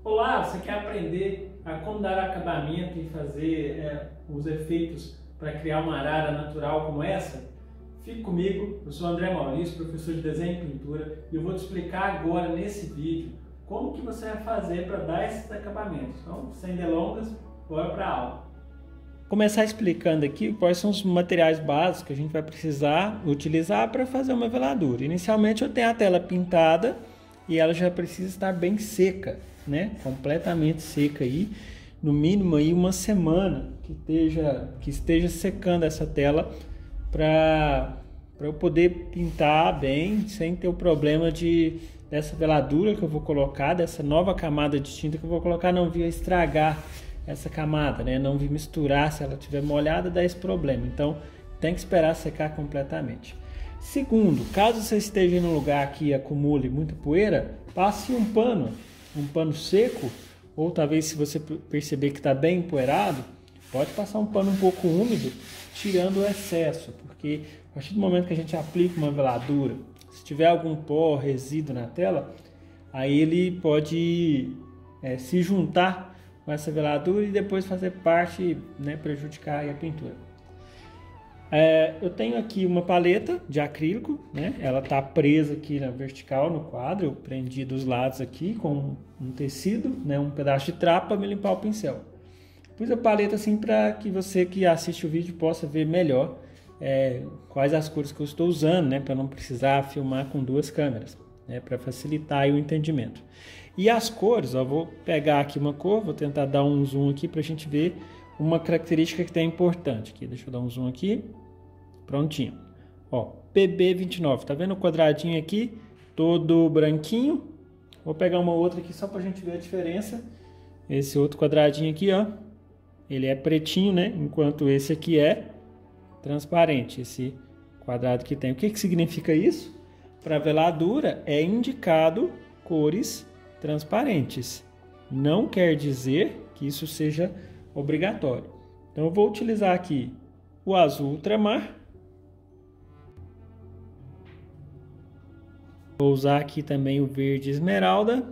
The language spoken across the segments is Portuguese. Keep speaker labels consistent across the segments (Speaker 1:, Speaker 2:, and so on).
Speaker 1: Olá, você quer aprender a como dar acabamento e fazer os efeitos para criar uma arara natural como essa? Fique comigo, eu sou André Maurício, professor de desenho e pintura, e eu vou te explicar agora nesse vídeo como que você vai fazer para dar esses acabamentos. Então, sem delongas, bora para a aula. Vou começar explicando aqui quais são os materiais básicos que a gente vai precisar utilizar para fazer uma veladura. Inicialmente eu tenho a tela pintada e ela já precisa estar bem seca, né? Completamente seca aí, no mínimo aí uma semana que esteja secando essa tela para eu poder pintar bem, sem ter o problema dessa veladura que eu vou colocar, dessa nova camada de tinta que eu vou colocar, não vir estragar essa camada, né? Não vir misturar, se ela estiver molhada, dá esse problema. Então tem que esperar secar completamente. Segundo, caso você esteja em um lugar que acumule muita poeira, passe um pano seco, ou talvez se você perceber que está bem empoeirado, pode passar um pano um pouco úmido, tirando o excesso, porque a partir do momento que a gente aplica uma veladura, se tiver algum pó, resíduo na tela, aí ele pode se juntar com essa veladura e depois fazer parte, né, prejudicar a pintura. Eu tenho aqui uma paleta de acrílico, né? Ela está presa aqui na vertical no quadro, eu prendi dos lados aqui com um tecido, né? Um pedaço de trapo para me limpar o pincel. Pus a paleta assim para que você que assiste o vídeo possa ver melhor quais as cores que eu estou usando, né? Para não precisar filmar com duas câmeras, né? Para facilitar aí o entendimento. E as cores, ó, vou pegar aqui uma cor, vou tentar dar um zoom aqui para a gente ver uma característica que tem importante aqui. Deixa eu dar um zoom aqui. Prontinho. Ó, PB29. Tá vendo o quadradinho aqui? Todo branquinho. Vou pegar uma outra aqui só pra gente ver a diferença. Esse outro quadradinho aqui, ó. Ele é pretinho, né? Enquanto esse aqui é transparente. Esse quadrado que tem. O que significa isso? Para veladura é indicado cores transparentes. Não quer dizer que isso seja obrigatório. Então eu vou utilizar aqui o azul ultramar. Vou usar aqui também o verde esmeralda.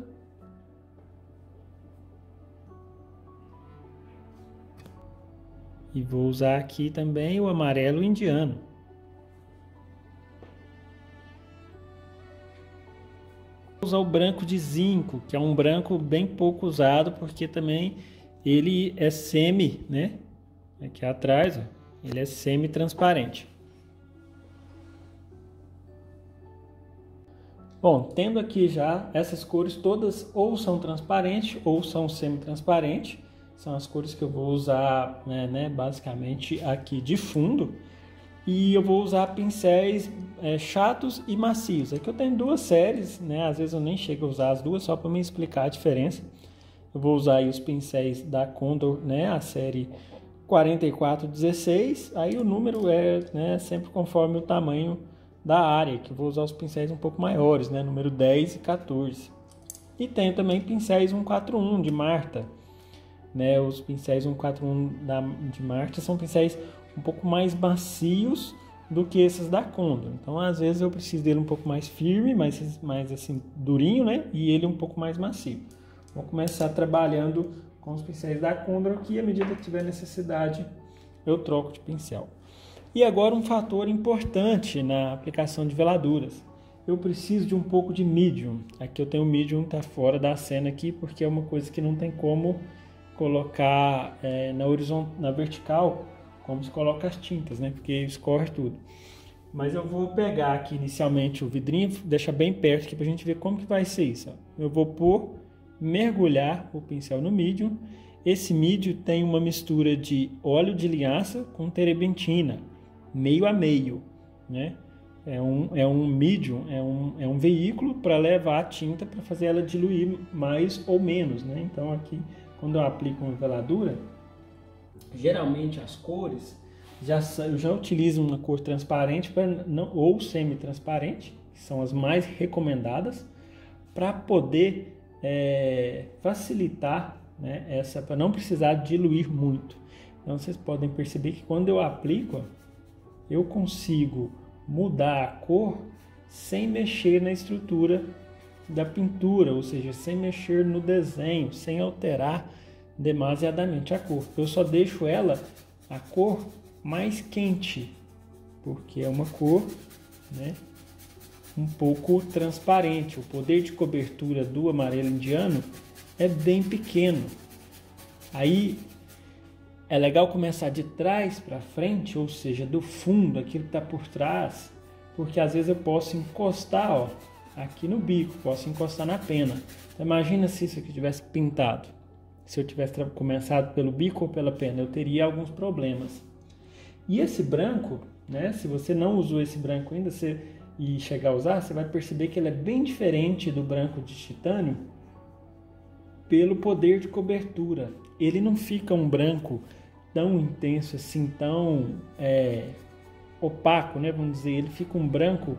Speaker 1: E vou usar aqui também o amarelo indiano. Vou usar o branco de zinco, que é um branco bem pouco usado, porque também ele é semi, né? Aqui atrás, ó, ele é semi-transparente. Bom, tendo aqui já essas cores todas ou são transparentes ou são semi-transparentes, são as cores que eu vou usar, né, basicamente aqui de fundo. E eu vou usar pincéis chatos e macios. Aqui eu tenho duas séries, né? Às vezes eu nem chego a usar as duas só para me explicar a diferença. Eu vou usar aí os pincéis da Condor, né? A série 4416. Aí o número né, sempre conforme o tamanho da área, que eu vou usar os pincéis um pouco maiores, né? Número 10 e 14. E tenho também pincéis 141 de Marta, né? Os pincéis 141 de Marta são pincéis um pouco mais macios do que esses da Condor. Então, às vezes eu preciso dele um pouco mais firme, mais assim durinho, né? E ele um pouco mais macio. Vou começar trabalhando com os pincéis da Condor, que à medida que tiver necessidade eu troco de pincel. E agora um fator importante na aplicação de veladuras. Eu preciso de um pouco de medium. Aqui eu tenho o medium, tá fora da cena aqui, porque é uma coisa que não tem como colocar na vertical, como se coloca as tintas, né? Porque escorre tudo. Mas eu vou pegar aqui inicialmente o vidrinho, deixar bem perto aqui pra gente ver como que vai ser isso. Ó. Eu vou mergulhar o pincel no medium. Esse medium tem uma mistura de óleo de linhaça com terebentina, meio a meio, né? É um medium, é um veículo para levar a tinta para fazer ela diluir mais ou menos, né? Então aqui, quando eu aplico uma veladura, geralmente as cores eu já utilizo uma cor transparente ou semi-transparente, que são as mais recomendadas, para poder facilitar, né, para não precisar diluir muito. Então vocês podem perceber que quando eu aplico, eu consigo mudar a cor sem mexer na estrutura da pintura, ou seja, sem mexer no desenho, sem alterar demasiadamente a cor. Eu só deixo ela a cor mais quente, porque é uma cor, né, um pouco transparente. O poder de cobertura do amarelo indiano é bem pequeno. Aí é legal começar de trás para frente, ou seja, do fundo, aquilo que está por trás, porque às vezes eu posso encostar, ó, aqui no bico, posso encostar na pena. Então, imagina se isso aqui tivesse pintado. Se eu tivesse começado pelo bico ou pela pena, eu teria alguns problemas. E esse branco, né, se você não usou esse branco ainda e chegar a usar, você vai perceber que ele é bem diferente do branco de titânio pelo poder de cobertura. Ele não fica um branco tão intenso assim, tão opaco, né? Vamos dizer, ele fica um branco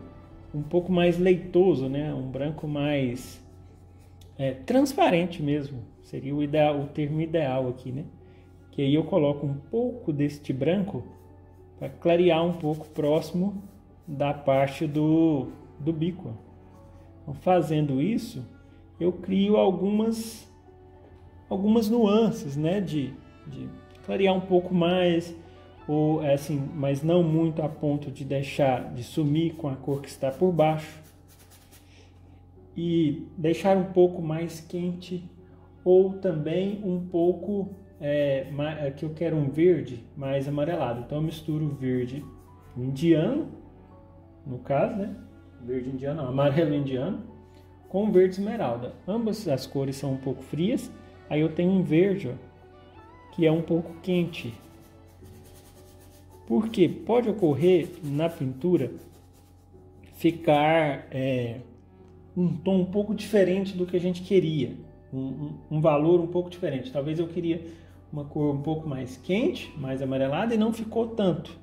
Speaker 1: um pouco mais leitoso, né? Um branco mais transparente mesmo. Seria o ideal, o termo ideal aqui, né? Que aí eu coloco um pouco deste branco para clarear um pouco próximo da parte do bico. Então, fazendo isso, eu crio algumas nuances, né? De clarear um pouco mais, ou assim, mas não muito a ponto de sumir com a cor que está por baixo, e deixar um pouco mais quente, ou também um pouco que eu quero um verde mais amarelado. Então eu misturo verde indiano, no caso, né? Verde indiano, não, amarelo indiano, com verde esmeralda. Ambas as cores são um pouco frias. Aí eu tenho um verde, ó, que é um pouco quente. Porque pode ocorrer na pintura ficar um tom um pouco diferente do que a gente queria. Um valor um pouco diferente. Talvez eu queria uma cor um pouco mais quente, mais amarelada, e não ficou tanto.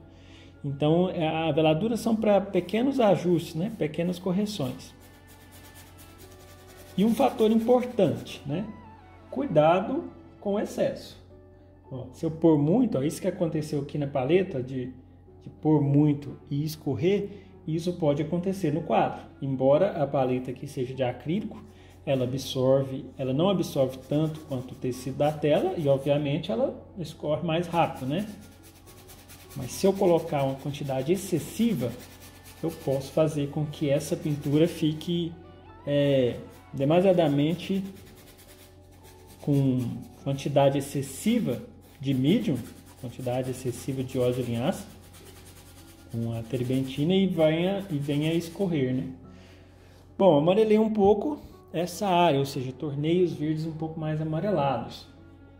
Speaker 1: Então a veladura são para pequenos ajustes, né? Pequenas correções. E um fator importante, né? Cuidado com o excesso. Ó, se eu pôr muito, ó, isso que aconteceu aqui na paleta, de pôr muito e escorrer, isso pode acontecer no quadro. Embora a paleta aqui seja de acrílico, ela não absorve tanto quanto o tecido da tela, e obviamente ela escorre mais rápido, né? Mas se eu colocar uma quantidade excessiva, eu posso fazer com que essa pintura fique demasiadamente com quantidade excessiva de medium, quantidade excessiva de óleo de linhaça, com a terbentina, e venha a escorrer, né? Bom, amarelei um pouco essa área, ou seja, tornei os verdes um pouco mais amarelados.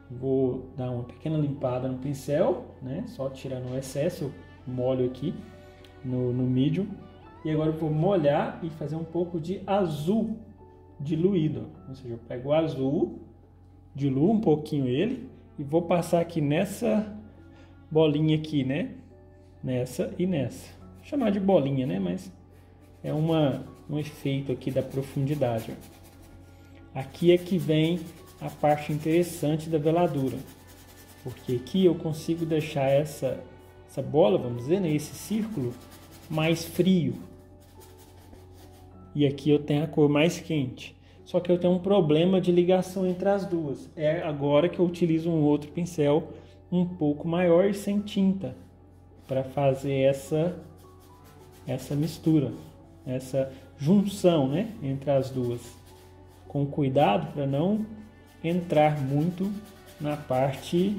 Speaker 1: Vou dar uma pequena limpada no pincel, né? Só tirando o excesso, eu molho aqui no medium. E agora eu vou molhar e fazer um pouco de azul diluído. Ou seja, eu pego o azul, diluo um pouquinho ele e vou passar aqui nessa bolinha aqui, né? Nessa e nessa. Vou chamar de bolinha, né? Mas é um efeito aqui da profundidade. Ó. Aqui é que vem a parte interessante da veladura, porque aqui eu consigo deixar essa bola, vamos dizer, né, esse círculo mais frio, e aqui eu tenho a cor mais quente. Só que eu tenho um problema de ligação entre as duas. É agora que eu utilizo um outro pincel um pouco maior e sem tinta para fazer essa mistura, essa junção, né, entre as duas, com cuidado para não entrar muito na parte,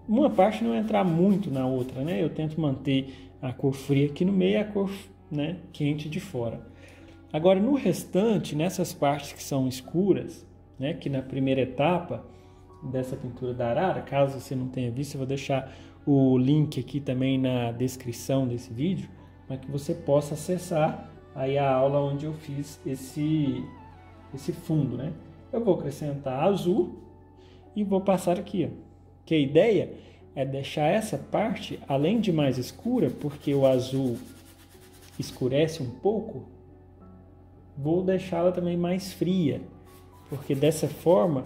Speaker 1: uma parte não entrar muito na outra, né? Eu tento manter a cor fria aqui no meio e a cor, né, quente de fora. Agora no restante, nessas partes que são escuras, né, que na primeira etapa dessa pintura da arara, caso você não tenha visto, eu vou deixar o link aqui também na descrição desse vídeo, para que você possa acessar aí a aula onde eu fiz esse fundo, né? Eu vou acrescentar azul e vou passar aqui, ó. Que a ideia é deixar essa parte, além de mais escura, porque o azul escurece um pouco, vou deixá-la também mais fria, porque dessa forma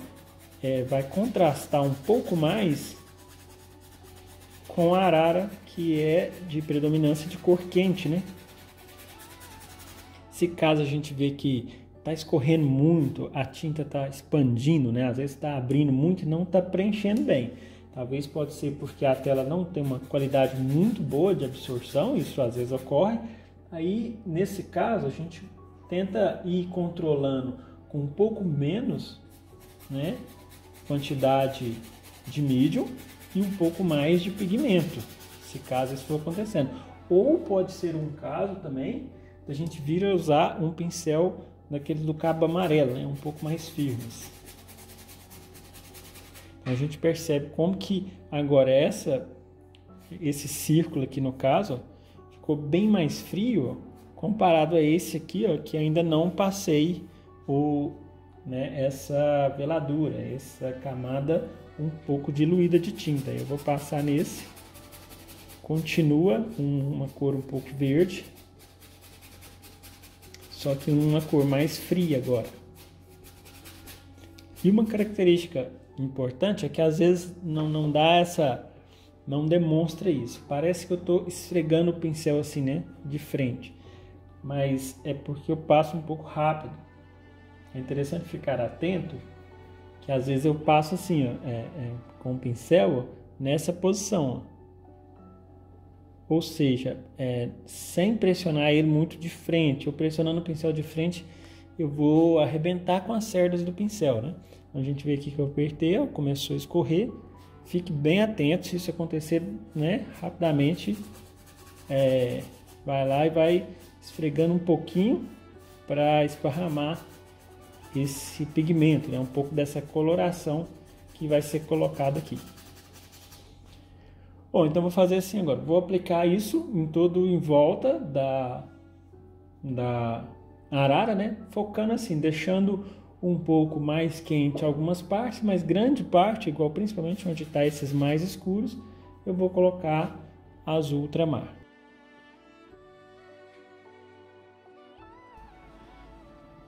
Speaker 1: vai contrastar um pouco mais com a arara, que é de predominância de cor quente, né? Se caso a gente vê que está escorrendo muito, a tinta está expandindo, né? Às vezes está abrindo muito e não está preenchendo bem. Talvez pode ser porque a tela não tem uma qualidade muito boa de absorção, isso às vezes ocorre. Aí, nesse caso, a gente tenta ir controlando com um pouco menos, né, quantidade de medium e um pouco mais de pigmento, se caso isso for acontecendo. Ou pode ser um caso também da gente vir a usar um pincel daquele do cabo amarelo, né, um pouco mais firmes. A gente percebe como que agora esse círculo aqui no caso, ó, ficou bem mais frio, ó, comparado a esse aqui, ó, que ainda não passei essa veladura, essa camada um pouco diluída de tinta. Eu vou passar nesse, continua uma cor um pouco verde, só que uma cor mais fria agora. E uma característica importante é que às vezes não demonstra isso. Parece que eu estou esfregando o pincel assim, né, de frente, mas é porque eu passo um pouco rápido. É interessante ficar atento que às vezes eu passo assim, ó, com o pincel, ó, nessa posição, ó. Ou seja, sem pressionar ele muito de frente. Eu pressionando o pincel de frente, eu vou arrebentar com as cerdas do pincel, né? A gente vê aqui que eu apertei, ó, começou a escorrer. Fique bem atento, se isso acontecer, né, rapidamente, vai lá e vai esfregando um pouquinho para esparramar esse pigmento, né, um pouco dessa coloração que vai ser colocado aqui. Bom, então vou fazer assim agora. Vou aplicar isso em volta da arara, né? Focando assim, deixando um pouco mais quente algumas partes, mas grande parte, igual principalmente onde está esses mais escuros, eu vou colocar azul ultramar.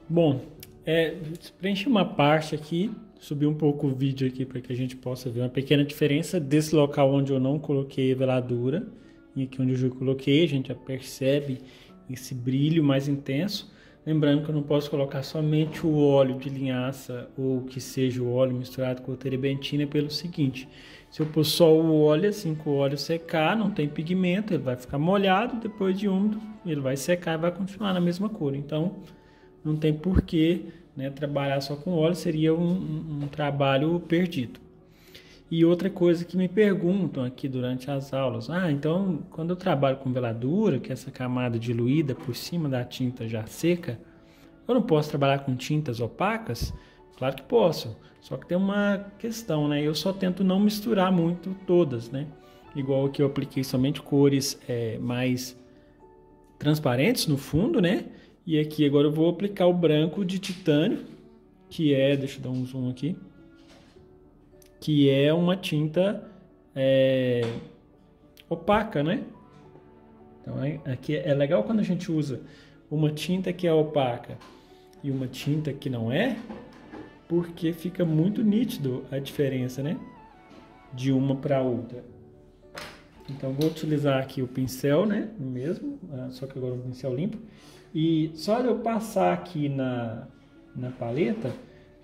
Speaker 1: Bom, preenchi uma parte aqui, subi um pouco o vídeo aqui para que a gente possa ver uma pequena diferença desse local onde eu não coloquei veladura e aqui onde eu já coloquei, a gente já percebe esse brilho mais intenso. Lembrando que eu não posso colocar somente o óleo de linhaça ou que seja o óleo misturado com a terebentina pelo seguinte: se eu pôr só o óleo assim, com o óleo secar, não tem pigmento, ele vai ficar molhado, depois de úmido ele vai secar e vai continuar na mesma cor. Então não tem porquê, né, trabalhar só com óleo, seria um trabalho perdido. E outra coisa que me perguntam aqui durante as aulas: então quando eu trabalho com veladura, que é essa camada diluída por cima da tinta já seca, eu não posso trabalhar com tintas opacas? Claro que posso, só que tem uma questão, né? Eu só tento não misturar muito todas, né? Igual aqui eu apliquei somente cores mais transparentes no fundo, né? E aqui agora eu vou aplicar o branco de titânio, que deixa eu dar um zoom aqui, que é uma tinta opaca, né? Então aqui é legal quando a gente usa uma tinta que é opaca e uma tinta que não é, porque fica muito nítido a diferença, né, de uma para outra. Então vou utilizar aqui o pincel, né, mesmo, só que agora um pincel limpo, e só de eu passar aqui na paleta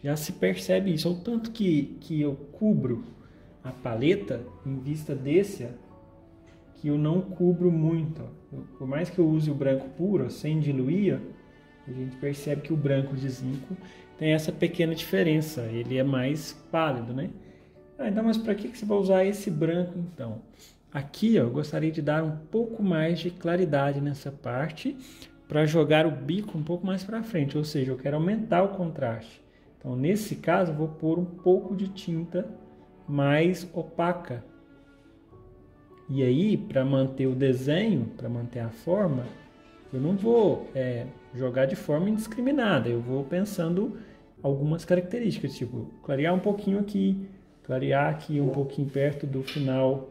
Speaker 1: já se percebe isso, o tanto que eu cubro a paleta em vista desse, que eu não cubro muito. Por mais que eu use o branco puro, sem diluir, a gente percebe que o branco de zinco tem essa pequena diferença, ele é mais pálido, né? Então, mas para que você vai usar esse branco então? Aqui eu gostaria de dar um pouco mais de claridade nessa parte, para jogar o bico um pouco mais para frente, ou seja, eu quero aumentar o contraste. Então, nesse caso, eu vou pôr um pouco de tinta mais opaca. E aí, para manter o desenho, para manter a forma, eu não vou jogar de forma indiscriminada. Eu vou pensando algumas características, tipo clarear um pouquinho aqui, clarear aqui um pouquinho perto do final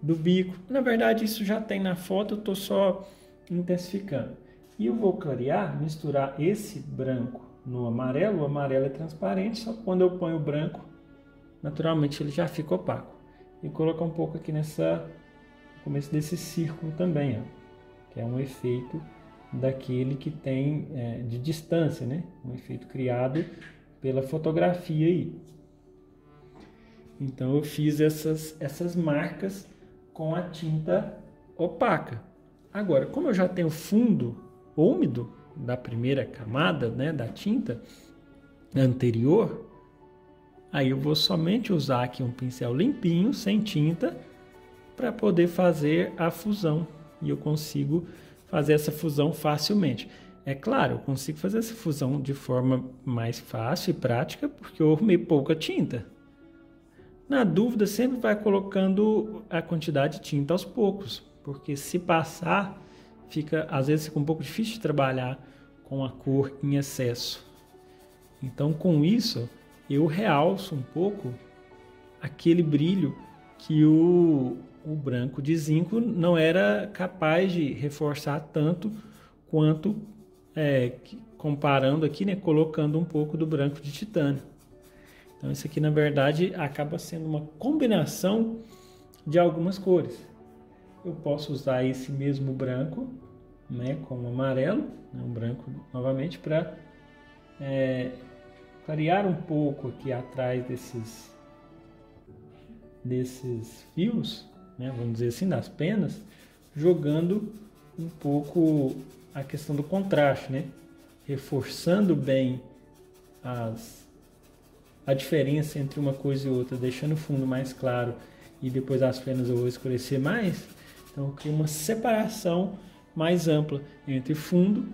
Speaker 1: do bico. Na verdade, isso já tem na foto, eu estou só intensificando. E eu vou clarear, misturar esse branco no amarelo. O amarelo é transparente, só que quando eu ponho o branco, naturalmente ele já fica opaco. E colocar um pouco aqui no começo desse círculo também, ó, que é um efeito daquele que tem de distância, né? Um efeito criado pela fotografia aí. Então eu fiz essas marcas com a tinta opaca. Agora, como eu já tenho fundo úmido da primeira camada, né, da tinta anterior, aí eu vou somente usar aqui um pincel limpinho, sem tinta, para poder fazer a fusão. E eu consigo fazer essa fusão facilmente. É claro, eu consigo fazer essa fusão de forma mais fácil e prática, porque eu arrumei pouca tinta. Na dúvida, sempre vai colocando a quantidade de tinta aos poucos, porque se passar, às vezes fica um pouco difícil de trabalhar com a cor em excesso. Então, com isso, eu realço um pouco aquele brilho que o branco de zinco não era capaz de reforçar tanto quanto comparando aqui, né, colocando um pouco do branco de titânio. Então isso aqui na verdade acaba sendo uma combinação de algumas cores. Eu posso usar esse mesmo branco, né, com o amarelo, né, um branco novamente, para clarear um pouco aqui atrás desses fios, né, vamos dizer assim, das penas, jogando um pouco a questão do contraste, né, reforçando bem a diferença entre uma coisa e outra, deixando o fundo mais claro e depois as penas eu vou escurecer mais. Então eu crio uma separação mais ampla entre fundo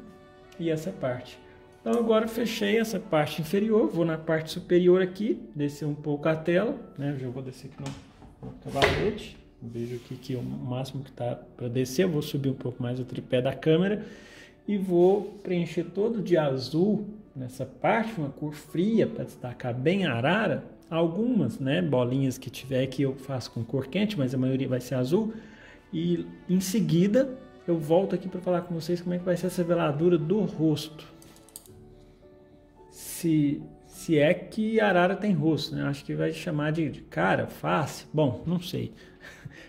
Speaker 1: e essa parte. Então agora fechei essa parte inferior, vou na parte superior aqui, descer um pouco a tela, né? Eu já vou descer aqui no cavalete, vejo aqui que o máximo que está para descer, eu vou subir um pouco mais o tripé da câmera e vou preencher todo de azul nessa parte, uma cor fria para destacar bem a arara. Algumas, né, bolinhas que tiver aqui eu faço com cor quente, mas a maioria vai ser azul. E em seguida eu volto aqui para falar com vocês como é que vai ser essa veladura do rosto. Se é que a arara tem rosto, né? Acho que vai chamar de cara, face. Bom, não sei.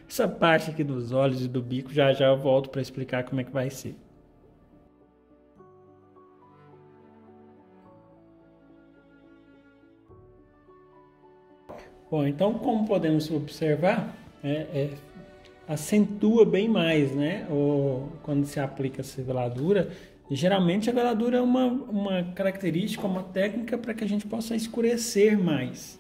Speaker 1: Essa parte aqui dos olhos e do bico já eu volto para explicar como é que vai ser. Bom, então como podemos observar, acentua bem mais, né? Quando se aplica essa veladura. E geralmente a veladura é uma característica, uma técnica para que a gente possa escurecer mais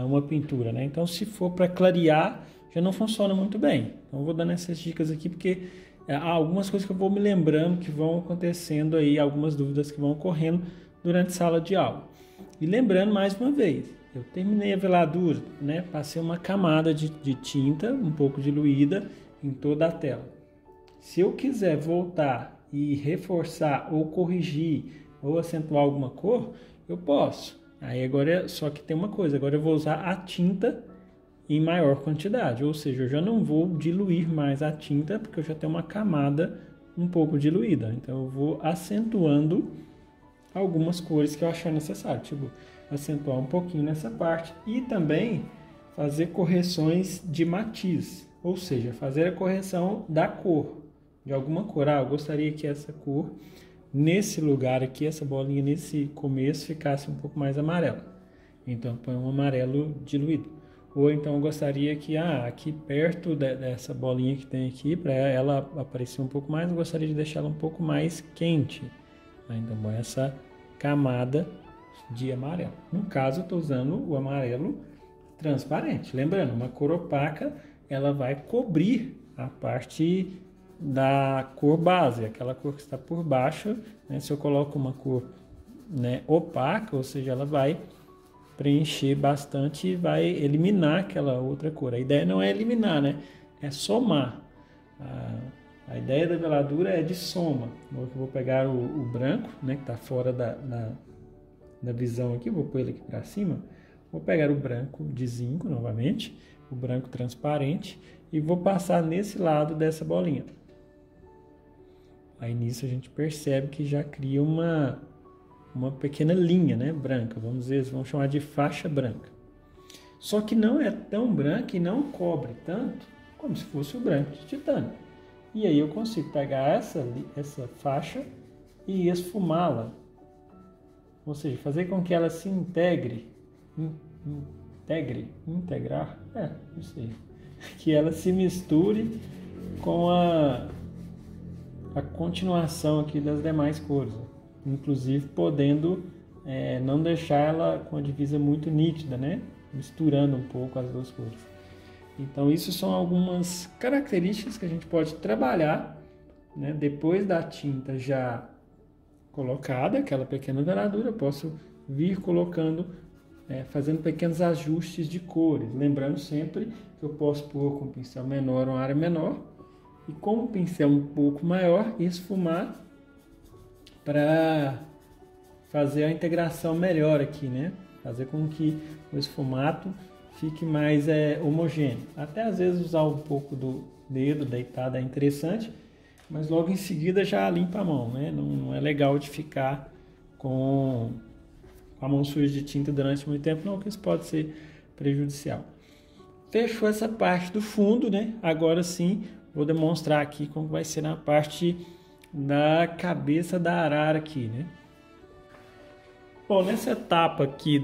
Speaker 1: uma pintura, né? Então se for para clarear, já não funciona muito bem. Então eu vou dando essas dicas aqui porque há algumas coisas que eu vou me lembrando que vão acontecendo aí, algumas dúvidas que vão ocorrendo durante a sala de aula. E lembrando mais uma vez, eu terminei a veladura, né? Passei uma camada de tinta um pouco diluída em toda a tela. Se eu quiser voltar e reforçar ou corrigir ou acentuar alguma cor, eu posso. Aí agora, só que tem uma coisa, agora eu vou usar a tinta em maior quantidade, ou seja, eu já não vou diluir mais a tinta porque eu já tenho uma camada um pouco diluída. Então eu vou acentuando algumas cores que eu achar necessário, tipo acentuar um pouquinho nessa parte e também fazer correções de matiz, ou seja, fazer a correção da cor, de alguma cor. Eu gostaria que essa cor, nesse lugar aqui, essa bolinha nesse começo ficasse um pouco mais amarela, então põe um amarelo diluído. Ou então eu gostaria que aqui perto dessa bolinha que tem aqui, para ela aparecer um pouco mais, eu gostaria de deixar ela um pouco mais quente, então põe essa camada de amarelo. No caso, eu estou usando o amarelo transparente. Lembrando, uma cor opaca, ela vai cobrir a parte da cor base, aquela cor que está por baixo, né? Se eu coloco uma cor, né, opaca, ou seja, ela vai preencher bastante e vai eliminar aquela outra cor. A ideia não é eliminar, né? É somar. A ideia da veladura é de soma. Eu vou pegar o branco, né, que está fora da visão aqui, vou pôr ele aqui para cima, vou pegar o branco de zinco novamente, o branco transparente, e vou passar nesse lado dessa bolinha. Aí nisso a gente percebe que já cria uma pequena linha, né, branca, vamos chamar de faixa branca. Só que não é tão branca e não cobre tanto como se fosse o branco de titânio. E aí eu consigo pegar essa faixa e esfumá-la. Ou seja, fazer com que ela se integrar, não sei. Que ela se misture com a continuação aqui das demais cores. Inclusive podendo não deixar ela com a divisa muito nítida, né? Misturando um pouco as duas cores. Então isso são algumas características que a gente pode trabalhar, né? Depois da tinta já colocada, aquela pequena veladura, eu posso vir colocando, fazendo pequenos ajustes de cores. Lembrando sempre que eu posso pôr com um pincel menor uma área menor e com um pincel um pouco maior esfumar para fazer a integração melhor aqui, né? Fazer com que o esfumato fique mais homogêneo. Até às vezes usar um pouco do dedo deitado é interessante, mas logo em seguida já limpa a mão, né? Não é legal de ficar com a mão suja de tinta durante muito tempo, não, que isso pode ser prejudicial. Fechou essa parte do fundo, né? Agora sim, vou demonstrar aqui como vai ser na parte da cabeça da arara aqui, né? Bom, nessa etapa aqui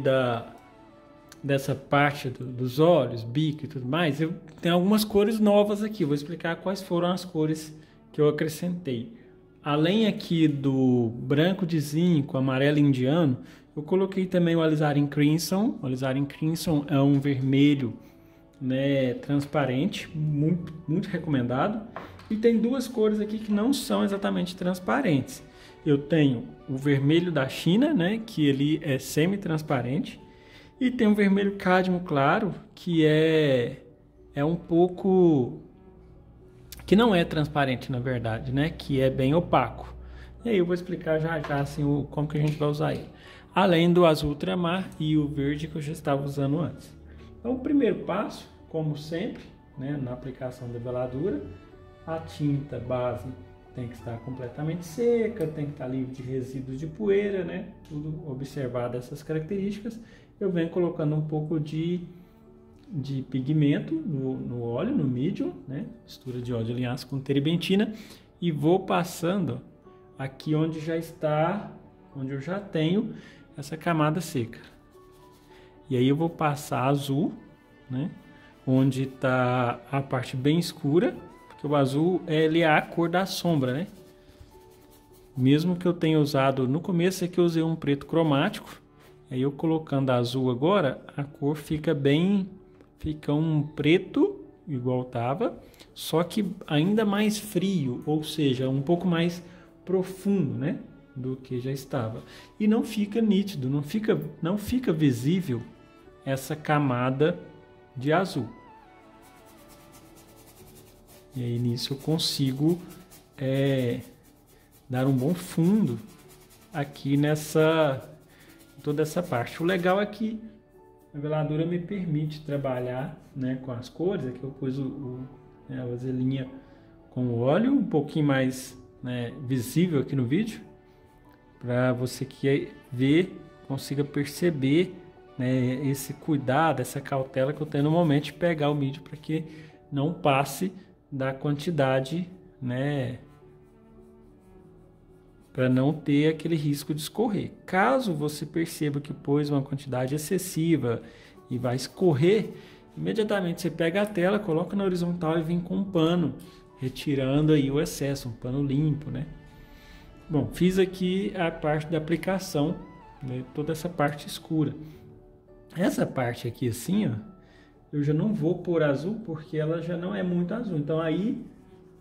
Speaker 1: dessa parte dos olhos, bico e tudo mais, eu tenho algumas cores novas aqui. Vou explicar quais foram as cores que eu acrescentei. Além aqui do branco de zinco, amarelo indiano, eu coloquei também o alizarin crimson. O alizarin crimson é um vermelho, né, transparente, muito, muito recomendado. E tem duas cores aqui que não são exatamente transparentes. Eu tenho o vermelho da China, né, que ele é semi-transparente. E tem um vermelho cádmio claro, que é um pouco... que não é transparente, na verdade, né? Que é bem opaco. E aí eu vou explicar já assim, como que a gente vai usar ele. Além do azul ultramar e o verde que eu já estava usando antes. Então, o primeiro passo, como sempre, né, na aplicação da veladura, a tinta base tem que estar completamente seca, tem que estar livre de resíduos de poeira, né? Tudo observado essas características. Eu venho colocando um pouco de pigmento no óleo, no medium, né? Mistura de óleo de linhaça com teribentina, e vou passando aqui onde eu já tenho essa camada seca. E aí eu vou passar azul, né? Onde está a parte bem escura, porque o azul ele é a cor da sombra, né? Mesmo que eu tenha usado no começo aqui eu usei um preto cromático, aí eu colocando azul agora, a cor fica um preto igual estava, só que ainda mais frio, ou seja, um pouco mais profundo, né, do que já estava. E não fica nítido, não fica visível essa camada de azul. E aí nisso eu consigo dar um bom fundo aqui toda essa parte. O legal é que a veladura me permite trabalhar, né, com as cores. Aqui eu pus a vaselinha com o óleo, um pouquinho mais, né, visível aqui no vídeo, para você que ver, consiga perceber, né, esse cuidado, essa cautela que eu tenho no momento de pegar o mídio para que não passe da quantidade, né, para não ter aquele risco de escorrer. Caso você perceba que pôs uma quantidade excessiva e vai escorrer, imediatamente você pega a tela, coloca na horizontal e vem com um pano, retirando aí o excesso, um pano limpo, né? Bom, fiz aqui a parte da aplicação, né, toda essa parte escura. Essa parte aqui assim, ó, eu já não vou pôr azul porque ela já não é muito azul. Então aí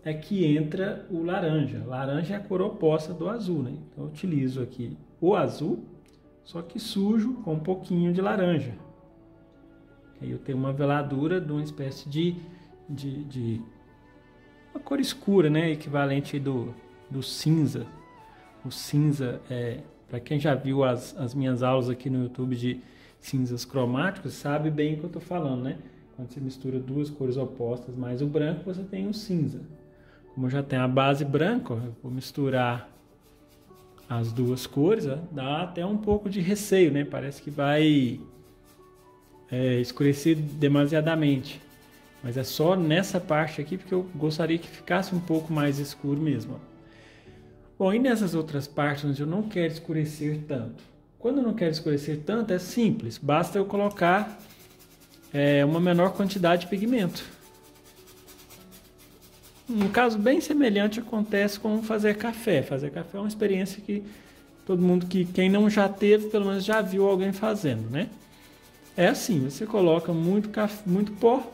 Speaker 1: é que entra o laranja. Laranja é a cor oposta do azul, né? Então eu utilizo aqui o azul, só que sujo com um pouquinho de laranja. Aí eu tenho uma veladura de uma espécie de uma cor escura, né? Equivalente do cinza. O cinza para quem já viu as minhas aulas aqui no YouTube de cinzas cromáticos, sabe bem o que eu estou falando, né? Quando você mistura duas cores opostas mais o branco, você tem o cinza. Como eu já tenho a base branca, eu vou misturar as duas cores, ó, dá até um pouco de receio, né? Parece que vai escurecer demasiadamente. Mas é só nessa parte aqui porque eu gostaria que ficasse um pouco mais escuro mesmo. Ó. Bom, e nessas outras partes onde eu não quero escurecer tanto? Quando eu não quero escurecer tanto, é simples. Basta eu colocar uma menor quantidade de pigmento. Um caso bem semelhante acontece com fazer café. Fazer café é uma experiência que todo mundo, quem não já teve, pelo menos já viu alguém fazendo, né? É assim, você coloca muito pó,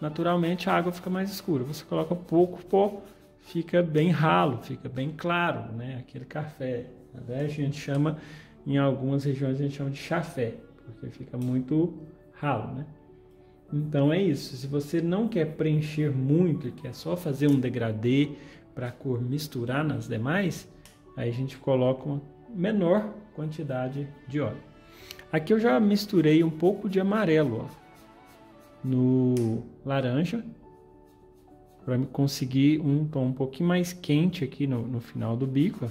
Speaker 1: naturalmente a água fica mais escura. Você coloca pouco pó, fica bem ralo, fica bem claro, né? Aquele café. A gente chama, em algumas regiões a gente chama de chafé, porque fica muito ralo, né? Então é isso, se você não quer preencher muito, quer só fazer um degradê para a cor misturar nas demais, aí a gente coloca uma menor quantidade de óleo. Aqui eu já misturei um pouco de amarelo, ó, no laranja, para conseguir um tom um pouquinho mais quente aqui no final do bico. Ó.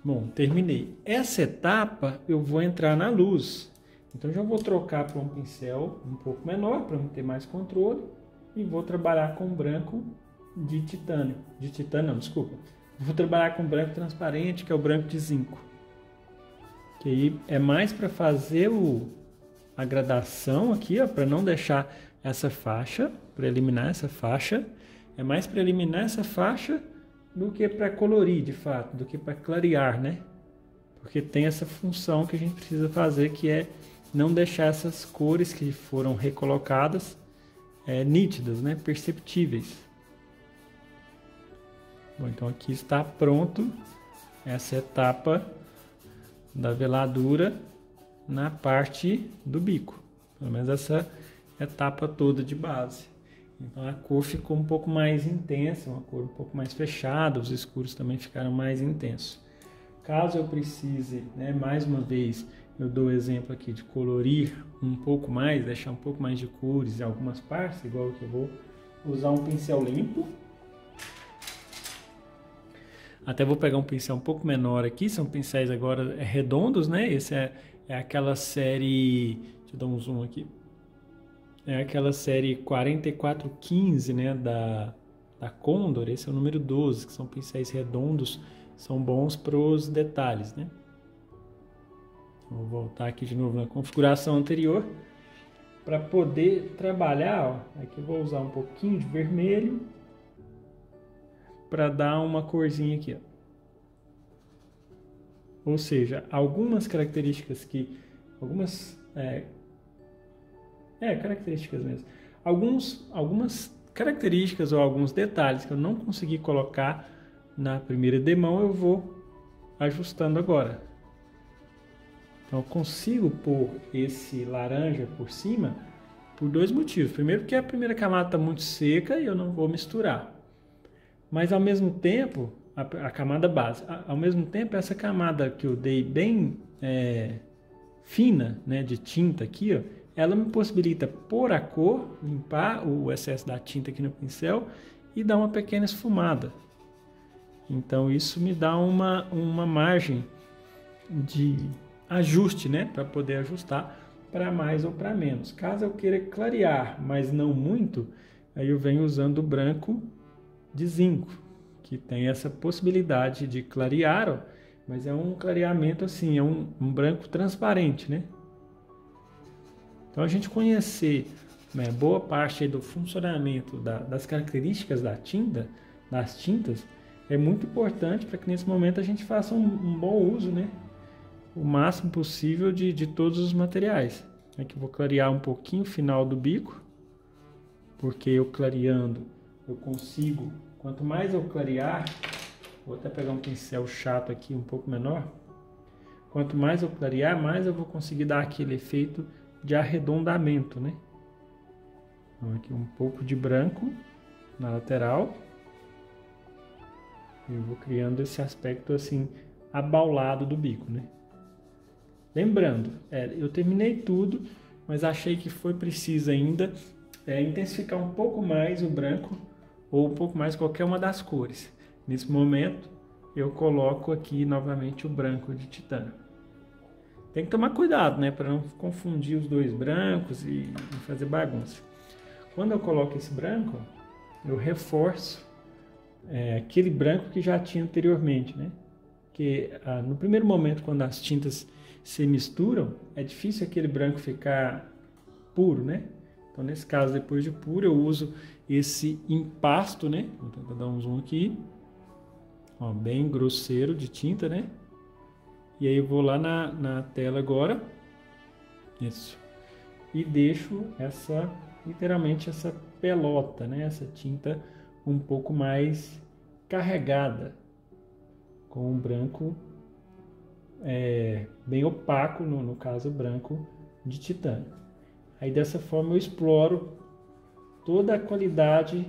Speaker 1: Bom, terminei. Essa etapa eu vou entrar na luz. Então já vou trocar para um pincel um pouco menor, para ter mais controle, e vou trabalhar com branco de titânio. De titânio não, desculpa. Vou trabalhar com branco transparente, que é o branco de zinco. Que aí é mais para fazer a gradação aqui, para não deixar essa faixa, para eliminar essa faixa. É mais para eliminar essa faixa do que para colorir, de fato, do que para clarear, né? Porque tem essa função que a gente precisa fazer, que é não deixar essas cores que foram recolocadas nítidas, né? Perceptíveis. Bom, então aqui está pronto essa etapa da veladura na parte do bico. Pelo menos essa etapa toda de base. Então a cor ficou um pouco mais intensa, uma cor um pouco mais fechada, os escuros também ficaram mais intensos. Caso eu precise, né, mais uma vez, eu dou o exemplo aqui de colorir um pouco mais, deixar um pouco mais de cores em algumas partes, igual que eu vou usar um pincel limpo. Até vou pegar um pincel um pouco menor aqui, são pincéis agora redondos, né? Esse é aquela série, deixa eu dar um zoom aqui. É aquela série 4415, né, da Condor, esse é o número 12, que são pincéis redondos, são bons para os detalhes, né? Vou voltar aqui de novo na configuração anterior para poder trabalhar. Ó, aqui eu vou usar um pouquinho de vermelho para dar uma corzinha aqui. Ó. Ou seja, algumas características características mesmo. Algumas características ou alguns detalhes que eu não consegui colocar na primeira demão, eu vou ajustando agora. Então eu consigo pôr esse laranja por cima por dois motivos. Primeiro, porque a primeira camada está muito seca e eu não vou misturar. Mas ao mesmo tempo, a camada base, ao mesmo tempo essa camada que eu dei bem fina, né, de tinta aqui, ó, ela me possibilita pôr a cor, limpar o excesso da tinta aqui no pincel e dar uma pequena esfumada. Então isso me dá uma margem de ajuste, né, para poder ajustar para mais ou para menos. Caso eu queira clarear, mas não muito, aí eu venho usando o branco de zinco, que tem essa possibilidade de clarear, ó, mas é um clareamento assim, é um branco transparente, né? Então a gente conhecer, né, boa parte do funcionamento das características das tintas, é muito importante para que nesse momento a gente faça um bom uso, né? O máximo possível de todos os materiais. Aqui eu vou clarear um pouquinho o final do bico, porque eu clareando eu consigo, quanto mais eu clarear, vou até pegar um pincel chato aqui um pouco menor, quanto mais eu clarear, mais eu vou conseguir dar aquele efeito de arredondamento, né? Então, aqui um pouco de branco na lateral. Eu vou criando esse aspecto assim, abaulado do bico, né? Lembrando, eu terminei tudo, mas achei que foi preciso ainda intensificar um pouco mais o branco, ou um pouco mais qualquer uma das cores. Nesse momento, eu coloco aqui novamente o branco de titânio. Tem que tomar cuidado, né, para não confundir os dois brancos e fazer bagunça. Quando eu coloco esse branco, eu reforço aquele branco que já tinha anteriormente, né? Que no primeiro momento, quando as tintas se misturam, é difícil aquele branco ficar puro, né? Então, nesse caso, depois de puro, eu uso esse impasto, né? Vou tentar dar um zoom aqui. Ó, bem grosseiro de tinta, né? E aí eu vou lá na tela agora. Isso. E deixo literalmente essa pelota, né? Essa tinta um pouco mais carregada, com um branco bem opaco, no caso branco de titânio. Aí dessa forma eu exploro toda a qualidade,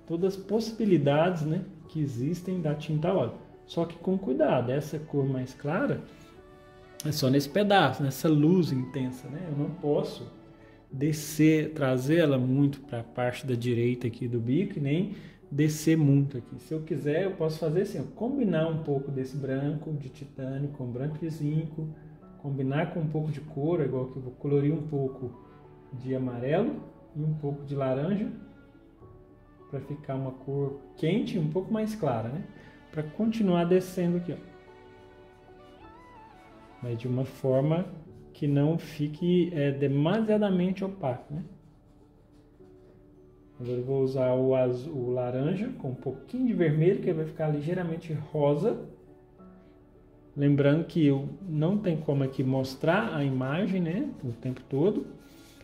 Speaker 1: todas as possibilidades, né, que existem da tinta a óleo. Só que com cuidado, essa cor mais clara é só nesse pedaço, nessa luz intensa, né? Eu não posso trazer ela muito para a parte da direita aqui do bico e nem descer muito aqui. Se eu quiser, eu posso fazer assim, combinar um pouco desse branco de titânio com branco de zinco, combinar com um pouco de cor, igual que eu vou colorir um pouco de amarelo e um pouco de laranja, para ficar uma cor quente e um pouco mais clara, né? Para continuar descendo aqui, ó. Mas de uma forma que não fique demasiadamente opaco, né? Agora eu vou usar o laranja com um pouquinho de vermelho, que vai ficar ligeiramente rosa. Lembrando que eu não tem como aqui mostrar a imagem, né, o tempo todo.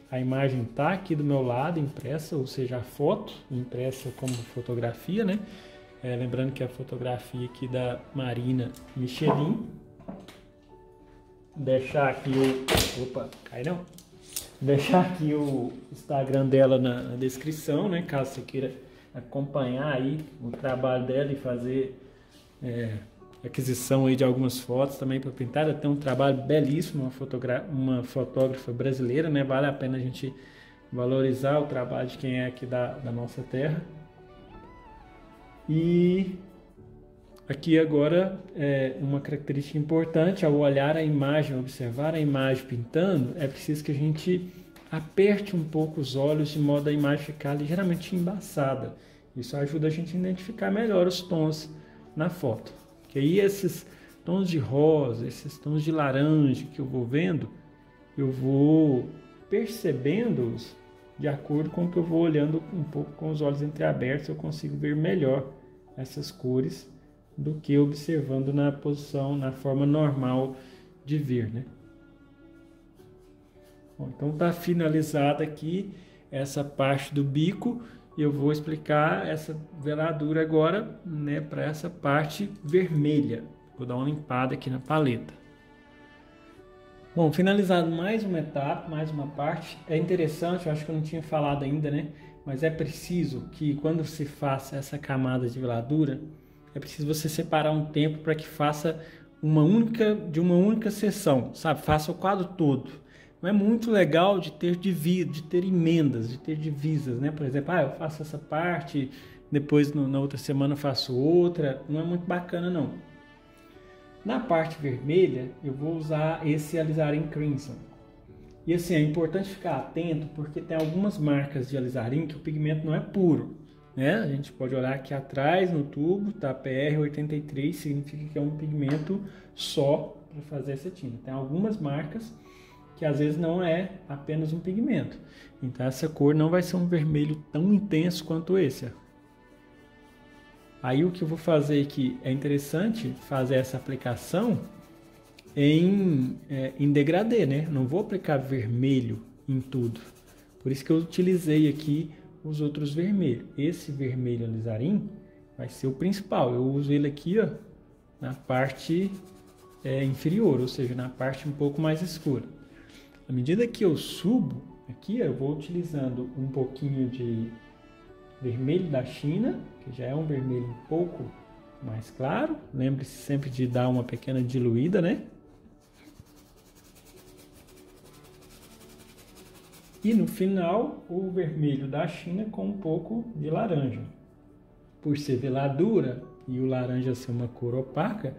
Speaker 1: A imagem está aqui do meu lado, impressa, ou seja, a foto impressa como fotografia, né? Lembrando que a fotografia aqui da Marina Michelin. Deixar aqui Opa, cai não. Deixar aqui o Instagram dela na descrição, né? Caso você queira acompanhar aí o trabalho dela e fazer aquisição aí de algumas fotos também para pintar. Ela tem um trabalho belíssimo, uma fotógrafa brasileira, né? Vale a pena a gente valorizar o trabalho de quem é aqui da nossa terra. E aqui agora uma característica importante ao olhar a imagem, observar a imagem pintando, é preciso que a gente aperte um pouco os olhos de modo a imagem ficar ligeiramente embaçada. Isso ajuda a gente a identificar melhor os tons na foto. Que aí esses tons de rosa, esses tons de laranja que eu vou vendo, eu vou percebendo-os de acordo com o que eu vou olhando um pouco com os olhos entreabertos, eu consigo ver melhor essas cores do que observando na posição, na forma normal de ver, né? Bom, então está finalizada aqui essa parte do bico. Eu vou explicar essa veladura agora, né, para essa parte vermelha. Vou dar uma limpada aqui na paleta. Bom, finalizado mais uma etapa, mais uma parte. É interessante, eu acho que eu não tinha falado ainda, né? Mas é preciso que quando se faça essa camada de veladura, é preciso você separar um tempo para que faça uma única sessão, sabe? Faça o quadro todo. Não é muito legal de ter emendas, de ter divisas, né? Por exemplo, eu faço essa parte, depois na outra semana eu faço outra. Não é muito bacana, não. Na parte vermelha, eu vou usar esse alizarin crimson. E assim, é importante ficar atento, porque tem algumas marcas de alizarin que o pigmento não é puro, né? A gente pode olhar aqui atrás no tubo, tá? PR83 significa que é um pigmento só para fazer essa tinta. Tem algumas marcas que às vezes não é apenas um pigmento. Então essa cor não vai ser um vermelho tão intenso quanto esse. Aí o que eu vou fazer aqui, é interessante fazer essa aplicação em degradê, né? Não vou aplicar vermelho em tudo. Por isso que eu utilizei aqui os outros vermelhos. Esse vermelho alizarin vai ser o principal. Eu uso ele aqui, ó, na parte inferior, ou seja, na parte um pouco mais escura. À medida que eu subo aqui, eu vou utilizando um pouquinho de vermelho da China, que já é um vermelho um pouco mais claro. Lembre-se sempre de dar uma pequena diluída, né? E no final, o vermelho da China com um pouco de laranja. Por ser veladura e o laranja ser uma cor opaca,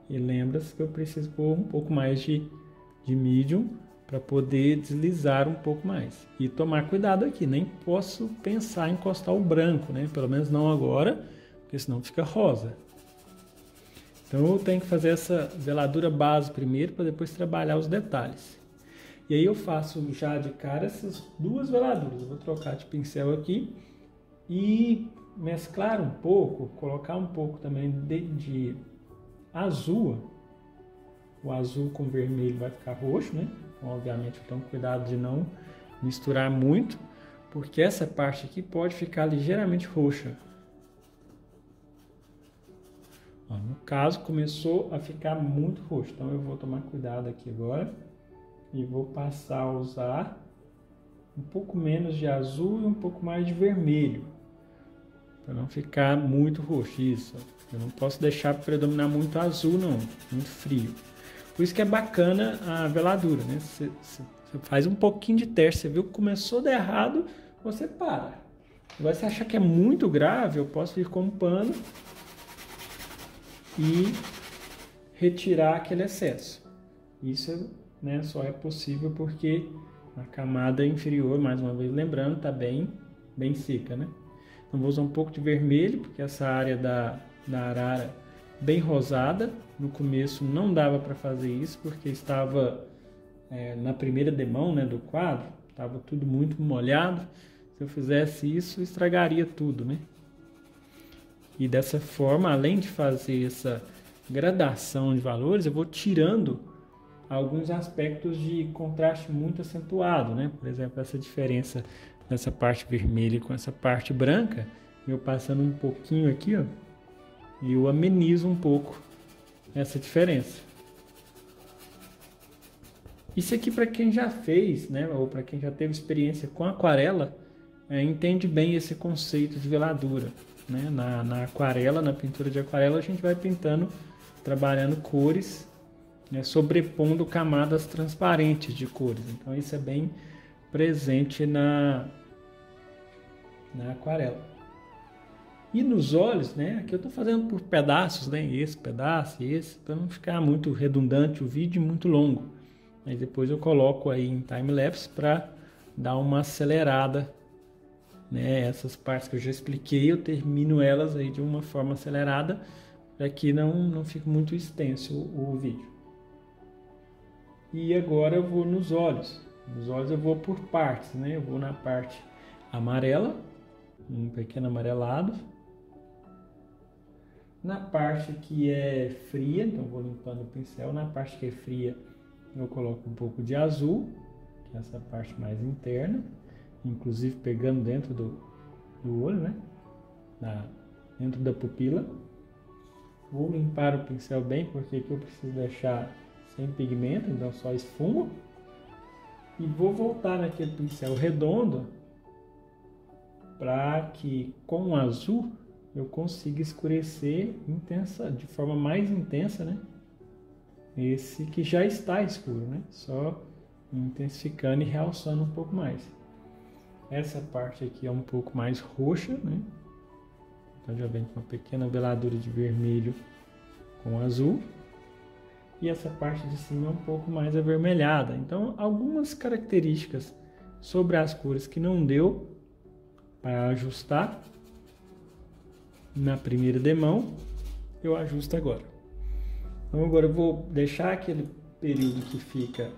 Speaker 1: e lembra-se que eu preciso pôr um pouco mais de medium para poder deslizar um pouco mais. E tomar cuidado aqui, nem posso pensar em encostar o branco, né? Pelo menos não agora, porque senão fica rosa. Então eu tenho que fazer essa veladura base primeiro, para depois trabalhar os detalhes. E aí eu faço já de cara essas duas veladuras. Eu vou trocar de pincel aqui e mesclar um pouco, colocar um pouco também de azul. O azul com vermelho vai ficar roxo, né? Então, obviamente, eu tomo cuidado de não misturar muito, porque essa parte aqui pode ficar ligeiramente roxa. Ó, no caso, começou a ficar muito roxo, então eu vou tomar cuidado aqui agora e vou passar a usar um pouco menos de azul e um pouco mais de vermelho, para não ficar muito roxo. Isso, eu não posso deixar predominar muito azul não, muito frio. Por isso que é bacana a veladura, né? Você faz um pouquinho de teste, você viu que começou a dar errado, você para. Agora, se achar que é muito grave, eu posso vir com um pano e retirar aquele excesso. Isso, né, só é possível porque a camada inferior, mais uma vez lembrando, está bem seca, né? Então vou usar um pouco de vermelho, porque essa área da arara bem rosada. No começo não dava para fazer isso, porque estava na primeira demão, né, do quadro, estava tudo muito molhado. Se eu fizesse isso, estragaria tudo, né? E dessa forma, além de fazer essa gradação de valores, eu vou tirando alguns aspectos de contraste muito acentuado, né? Por exemplo, essa diferença dessa parte vermelha com essa parte branca, eu passando um pouquinho aqui, ó, e eu amenizo um pouco essa diferença. Isso aqui, para quem já fez, né, ou para quem já teve experiência com aquarela, entende bem esse conceito de veladura, né? Na aquarela, na pintura de aquarela, a gente vai pintando, trabalhando cores, né, sobrepondo camadas transparentes de cores. Então isso é bem presente na aquarela. E nos olhos, né, aqui eu estou fazendo por pedaços, né, esse pedaço e esse, para não ficar muito redundante o vídeo, muito longo. Mas depois eu coloco aí em time-lapse para dar uma acelerada, né, essas partes que eu já expliquei, eu termino elas aí de uma forma acelerada, para que não fique muito extenso o vídeo. E agora eu vou nos olhos. Nos olhos eu vou por partes, né, eu vou na parte amarela, um pequeno amarelado. Na parte que é fria, então vou limpando o pincel. Na parte que é fria, eu coloco um pouco de azul, que é essa parte mais interna, inclusive pegando dentro do olho, né? Dentro da pupila. Vou limpar o pincel bem, porque aqui eu preciso deixar sem pigmento, então só esfumo. E vou voltar naquele pincel redondo, para que com o azul eu consiga escurecer de forma mais intensa, né? Esse que já está escuro, né? Só intensificando e realçando um pouco mais. Essa parte aqui é um pouco mais roxa, né? Então já vem com uma pequena veladura de vermelho com azul. E essa parte de cima é um pouco mais avermelhada. Então algumas características sobre as cores que não deu para ajustar na primeira demão, eu ajusto agora. Então agora eu vou deixar aquele período que fica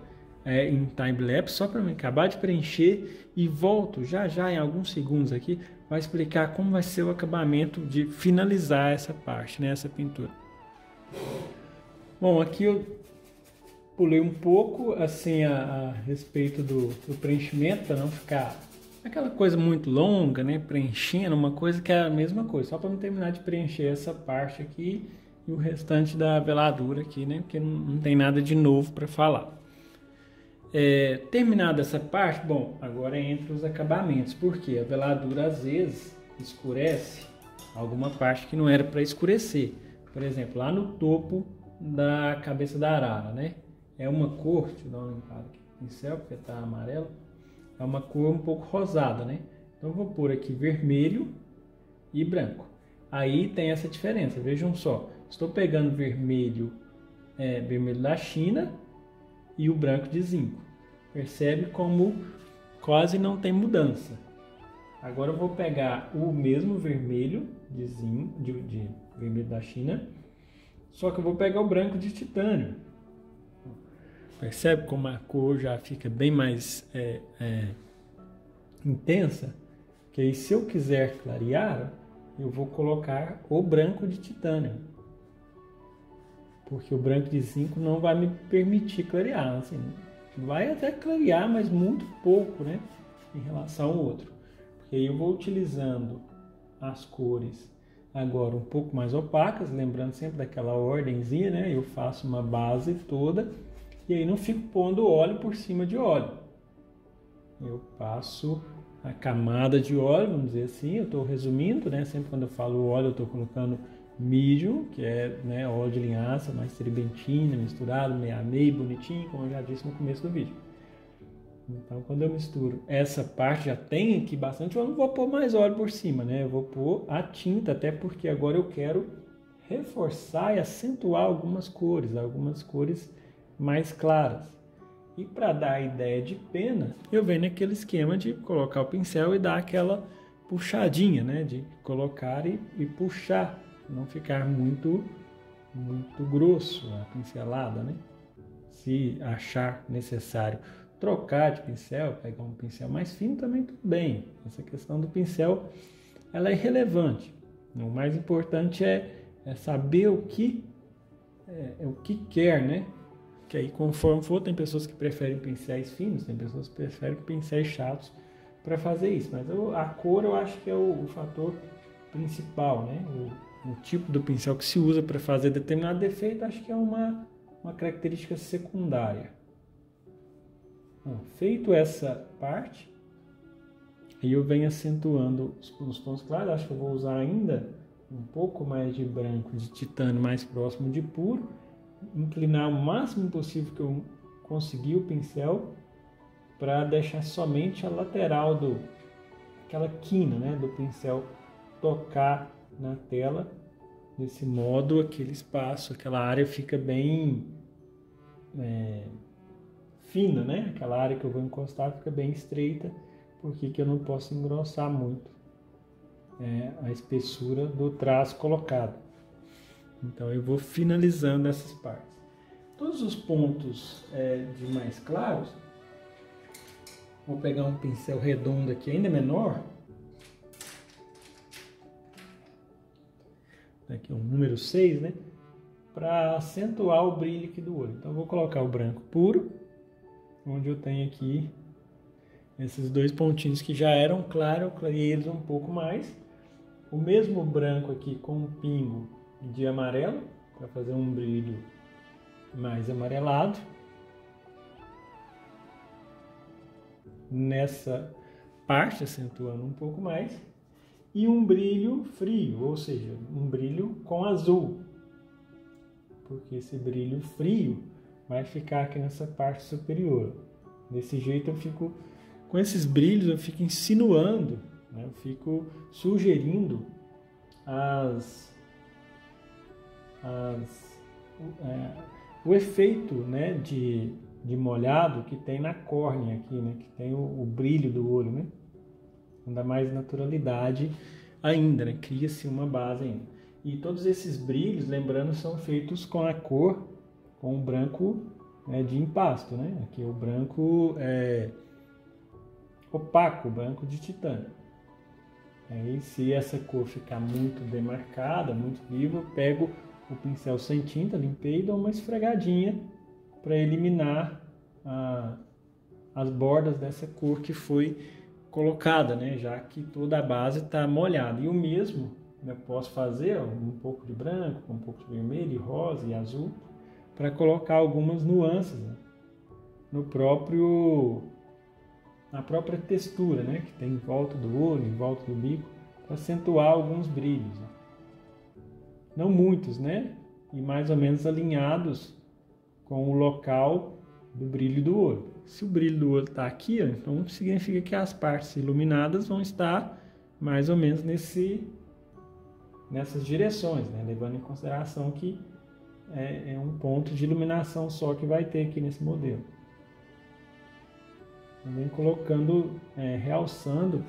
Speaker 1: em time-lapse só para me acabar de preencher e volto já em alguns segundos aqui para explicar como vai ser o acabamento de finalizar essa parte, né, essa pintura. Bom, aqui eu pulei um pouco assim a respeito do preenchimento, para não ficar aquela coisa muito longa, né, preenchendo uma coisa que é a mesma coisa, só para não terminar de preencher essa parte aqui e o restante da veladura aqui, né, porque não tem nada de novo para falar. Terminada essa parte, bom, agora entra os acabamentos, porque a veladura às vezes escurece alguma parte que não era para escurecer. Por exemplo, lá no topo da cabeça da arara, né, é uma cor, deixa eu dar uma limpada aqui no pincel, porque está amarelo. É uma cor um pouco rosada, né? Então eu vou pôr aqui vermelho e branco. Aí tem essa diferença, vejam só. Estou pegando vermelho da China e o branco de zinco. Percebe como quase não tem mudança. Agora eu vou pegar o mesmo vermelho de vermelho da China, só que eu vou pegar o branco de titânio. Percebe como a cor já fica bem mais intensa? Que aí, se eu quiser clarear, eu vou colocar o branco de titânio, porque o branco de zinco não vai me permitir clarear. Assim, vai até clarear, mas muito pouco, né, em relação ao outro. Porque aí eu vou utilizando as cores agora um pouco mais opacas, lembrando sempre daquela ordenzinha, né? Eu faço uma base toda e aí não fico pondo óleo por cima de óleo. Eu passo a camada de óleo, vamos dizer assim, eu estou resumindo, né? Sempre quando eu falo óleo eu estou colocando medium, que é, né, óleo de linhaça, mais tribentina, misturado, meio a meio, bonitinho, como eu já disse no começo do vídeo. Então, quando eu misturo essa parte, já tem aqui bastante, eu não vou pôr mais óleo por cima, né? Eu vou pôr a tinta, até porque agora eu quero reforçar e acentuar algumas cores mais claras. E para dar a ideia de pena, eu venho naquele esquema de colocar o pincel e dar aquela puxadinha, né? De colocar e puxar, não ficar muito grosso a pincelada, né? Se achar necessário trocar de pincel, pegar um pincel mais fino também tudo bem. Essa questão do pincel, ela é irrelevante. O mais importante é saber o que quer, né? Que aí, conforme for, tem pessoas que preferem pincéis finos, tem pessoas que preferem pincéis chatos para fazer isso. Mas a cor eu acho que é o fator principal, né? O tipo do pincel que se usa para fazer determinado efeito, acho que é uma característica secundária. Bom, feito essa parte, aí eu venho acentuando os tons claros. Acho que eu vou usar ainda um pouco mais de branco de titânio mais próximo de puro, inclinar o máximo possível que eu conseguir o pincel para deixar somente a lateral aquela quina, né, do pincel tocar na tela. Desse modo, aquele espaço, aquela área fica bem fina, né? Aquela área que eu vou encostar fica bem estreita, porque que eu não posso engrossar muito a espessura do traço colocado. Então eu vou finalizando essas partes. Todos os pontos de mais claros, vou pegar um pincel redondo aqui, ainda menor. Aqui é um número 6, né? Para acentuar o brilho aqui do olho. Então eu vou colocar o branco puro, onde eu tenho aqui esses dois pontinhos que já eram claros, eu clareei eles um pouco mais. O mesmo branco aqui com um pingo de amarelo, para fazer um brilho mais amarelado. Nessa parte, acentuando um pouco mais. E um brilho frio, ou seja, um brilho com azul. Porque esse brilho frio vai ficar aqui nessa parte superior. Desse jeito eu fico, com esses brilhos eu fico insinuando, né? Eu fico sugerindo o efeito, né, de molhado que tem na córnea aqui, né, que tem o brilho do olho, né? Dá mais naturalidade ainda, né? Cria-se uma base ainda. E todos esses brilhos, lembrando, são feitos com a cor, com o branco de impasto, né? Aqui o branco opaco, branco de titânio. Aí, se essa cor ficar muito demarcada, muito viva, eu pego o pincel sem tinta, limpei e dou uma esfregadinha para eliminar as bordas dessa cor que foi colocada, né? Já que toda a base está molhada. E o mesmo eu posso fazer um pouco de branco, um pouco de vermelho, e rosa e azul, para colocar algumas nuances, né, na própria textura, né, que tem em volta do olho, em volta do bico, para acentuar alguns brilhos, né. Não muitos, né? E mais ou menos alinhados com o local do brilho do olho. Se o brilho do olho está aqui, ó, então significa que as partes iluminadas vão estar mais ou menos nessas direções, né? Levando em consideração que é um ponto de iluminação só que vai ter aqui nesse modelo. também colocando, realçando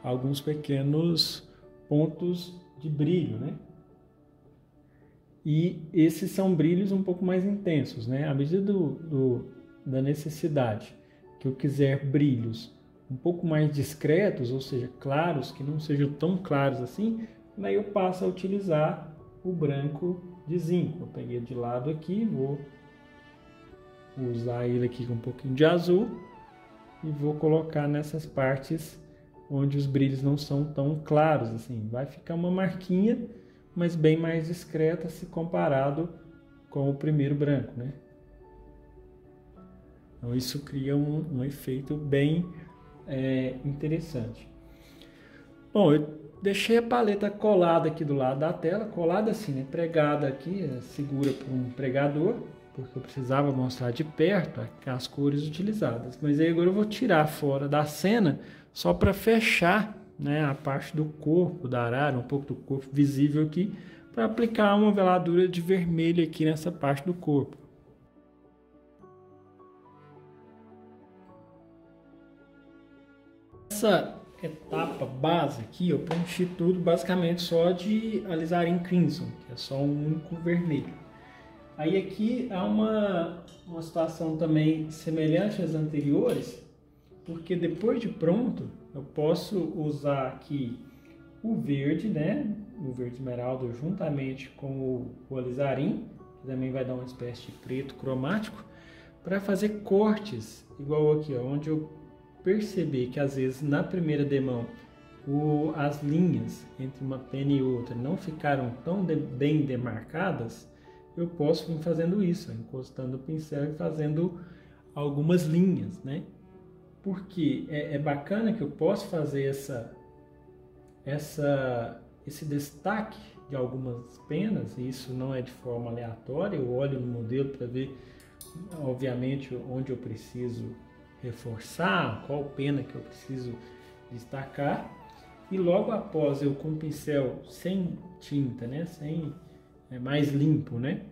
Speaker 1: alguns pequenos pontos de brilho, né? E esses são brilhos um pouco mais intensos, né? À medida da necessidade que eu quiser brilhos um pouco mais discretos, ou seja, claros, que não sejam tão claros assim, aí eu passo a utilizar o branco de zinco. Eu peguei de lado aqui, vou usar ele aqui com um pouquinho de azul e vou colocar nessas partes onde os brilhos não são tão claros assim. Vai ficar uma marquinha, mas bem mais discreta se comparado com o primeiro branco, né? Então isso cria um efeito bem interessante. Bom, eu deixei a paleta colada aqui do lado da tela, colada assim, né? Pregada aqui, segura por um pregador, porque eu precisava mostrar de perto as cores utilizadas. Mas aí agora eu vou tirar fora da cena só para fechar, né, a parte do corpo da arara, um pouco do corpo visível aqui, para aplicar uma veladura de vermelho aqui nessa parte do corpo. Essa etapa base aqui, eu preenchi tudo basicamente só de alizarin crimson, que é só um único vermelho. Aí aqui há uma situação também semelhante às anteriores, porque depois de pronto eu posso usar aqui o verde, né? O verde esmeralda juntamente com o alizarin, que também vai dar uma espécie de preto cromático, para fazer cortes, igual aqui, ó, onde eu perceber que às vezes na primeira demão as linhas entre uma pena e outra não ficaram tão bem demarcadas, eu posso vir fazendo isso, encostando o pincel e fazendo algumas linhas, né? Porque é bacana que eu posso fazer esse destaque de algumas penas, e isso não é de forma aleatória, eu olho no modelo para ver, obviamente, onde eu preciso reforçar, qual pena que eu preciso destacar, e logo após eu com o pincel sem tinta, né, mais limpo, né,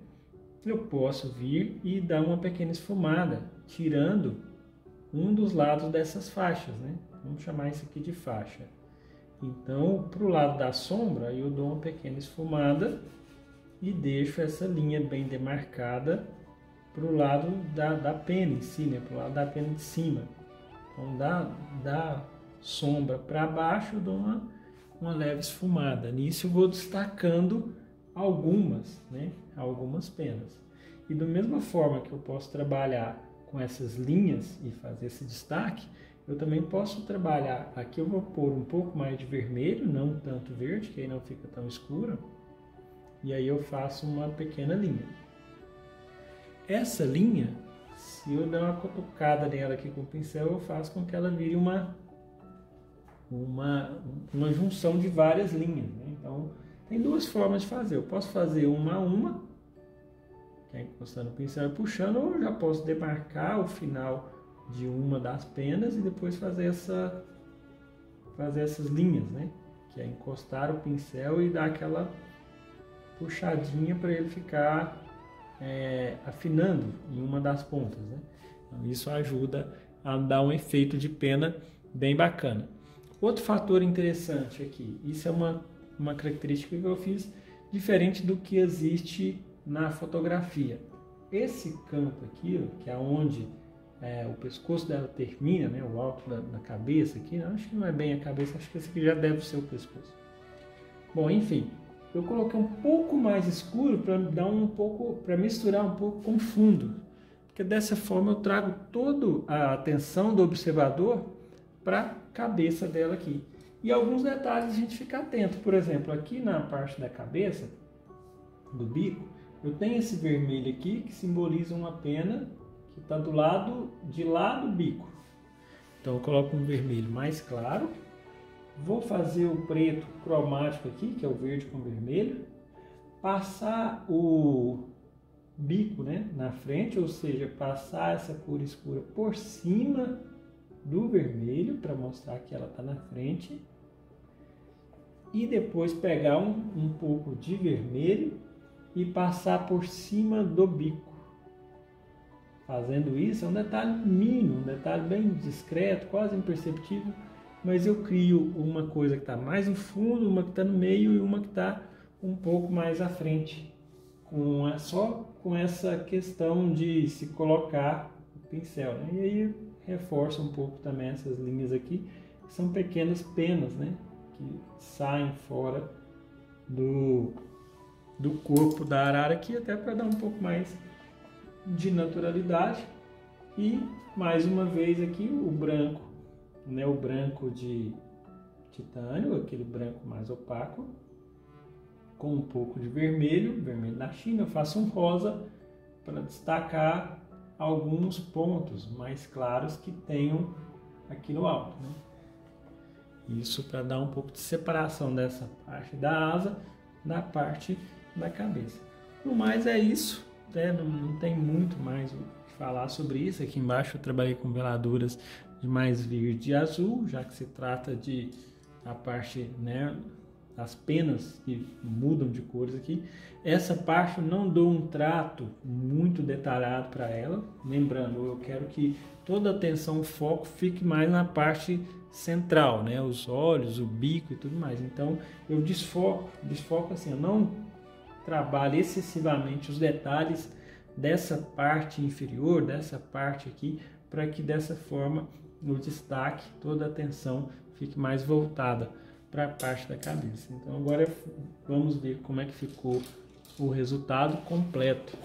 Speaker 1: eu posso vir e dar uma pequena esfumada, tirando um dos lados dessas faixas, né, vamos chamar isso aqui de faixa. Então, para o lado da sombra, eu dou uma pequena esfumada e deixo essa linha bem demarcada para o lado da pena em si, né? Para o lado da pena de cima. Então, da sombra para baixo, eu dou uma leve esfumada. Nisso, eu vou destacando algumas penas. E da mesma forma que eu posso trabalhar com essas linhas e fazer esse destaque, eu também posso trabalhar, aqui eu vou pôr um pouco mais de vermelho, não tanto verde, que aí não fica tão escuro, e aí eu faço uma pequena linha. Essa linha, se eu der uma cutucada nela aqui com o pincel, eu faço com que ela vire uma junção de várias linhas, né? Então, tem duas formas de fazer. Eu posso fazer uma a uma, que é encostando o pincel e puxando, ou eu já posso demarcar o final de uma das penas e depois fazer essas linhas, né? Que é encostar o pincel e dar aquela puxadinha para ele ficar afinando em uma das pontas, né? Então, isso ajuda a dar um efeito de pena bem bacana. Outro fator interessante aqui, isso é uma característica que eu fiz diferente do que existe na fotografia. Esse campo aqui, ó, que é onde o pescoço dela termina, né, o alto da cabeça aqui, acho que não é bem a cabeça, acho que esse aqui já deve ser o pescoço. Bom, enfim, eu coloquei um pouco mais escuro para misturar um pouco com o fundo, porque dessa forma eu trago toda a atenção do observador para a cabeça dela aqui. E alguns detalhes a gente fica atento, por exemplo, aqui na parte da cabeça, do bico, eu tenho esse vermelho aqui que simboliza uma pena que está do lado de lá do bico. Então eu coloco um vermelho mais claro, vou fazer o preto cromático aqui, que é o verde com vermelho, passar o bico, né, na frente, ou seja, passar essa cor escura por cima do vermelho para mostrar que ela está na frente, e depois pegar um pouco de vermelho e passar por cima do bico. fazendo isso, é um detalhe mínimo, um detalhe bem discreto, quase imperceptível, mas eu crio uma coisa que está mais no fundo, uma que está no meio e uma que está um pouco mais à frente, só com essa questão de se colocar o pincel, né? E aí reforça um pouco também essas linhas aqui, que são pequenas penas, né? Que saem fora do corpo da arara aqui, até para dar um pouco mais de naturalidade. E mais uma vez aqui o branco, né? O branco de titânio, aquele branco mais opaco, com um pouco de vermelho da China. Eu faço um rosa para destacar alguns pontos mais claros que tenham aqui no alto, né? Isso para dar um pouco de separação dessa parte da asa da parte da cabeça. No mais é isso, né? Não tem muito mais o que falar sobre isso. Aqui embaixo eu trabalhei com veladuras de mais verde e azul, já que se trata de a parte, né, as penas que mudam de cores aqui. Essa parte eu não dou um trato muito detalhado para ela. Lembrando, eu quero que toda a atenção, o foco fique mais na parte central, né? Os olhos, o bico e tudo mais. Então eu desfoco assim, eu não trabalho excessivamente os detalhes dessa parte inferior, dessa parte aqui, para que dessa forma o destaque, toda a atenção fique mais voltada para a parte da cabeça. Então agora vamos ver como é que ficou o resultado completo.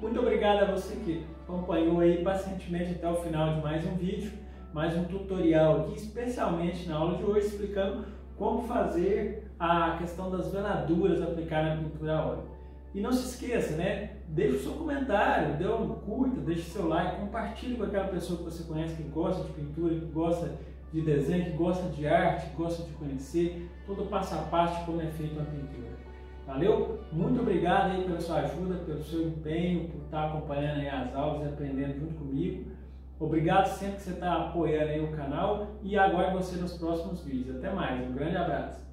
Speaker 1: Muito obrigado a você que acompanhou aí pacientemente até o final de mais um vídeo, mais um tutorial aqui, especialmente na aula de hoje, explicando como fazer a questão das veladuras aplicar na pintura a óleo. E não se esqueça, né? Deixe o seu comentário, dê um curta, deixe o seu like, compartilhe com aquela pessoa que você conhece, que gosta de pintura, que gosta de desenho, que gosta de arte, que gosta de conhecer todo o passo a passo de como é feita uma pintura. Valeu? Muito obrigado aí pela sua ajuda, pelo seu empenho, por estar acompanhando aí as aulas e aprendendo junto comigo. Obrigado sempre que você está apoiando aí o canal e aguardo você nos próximos vídeos. Até mais, um grande abraço!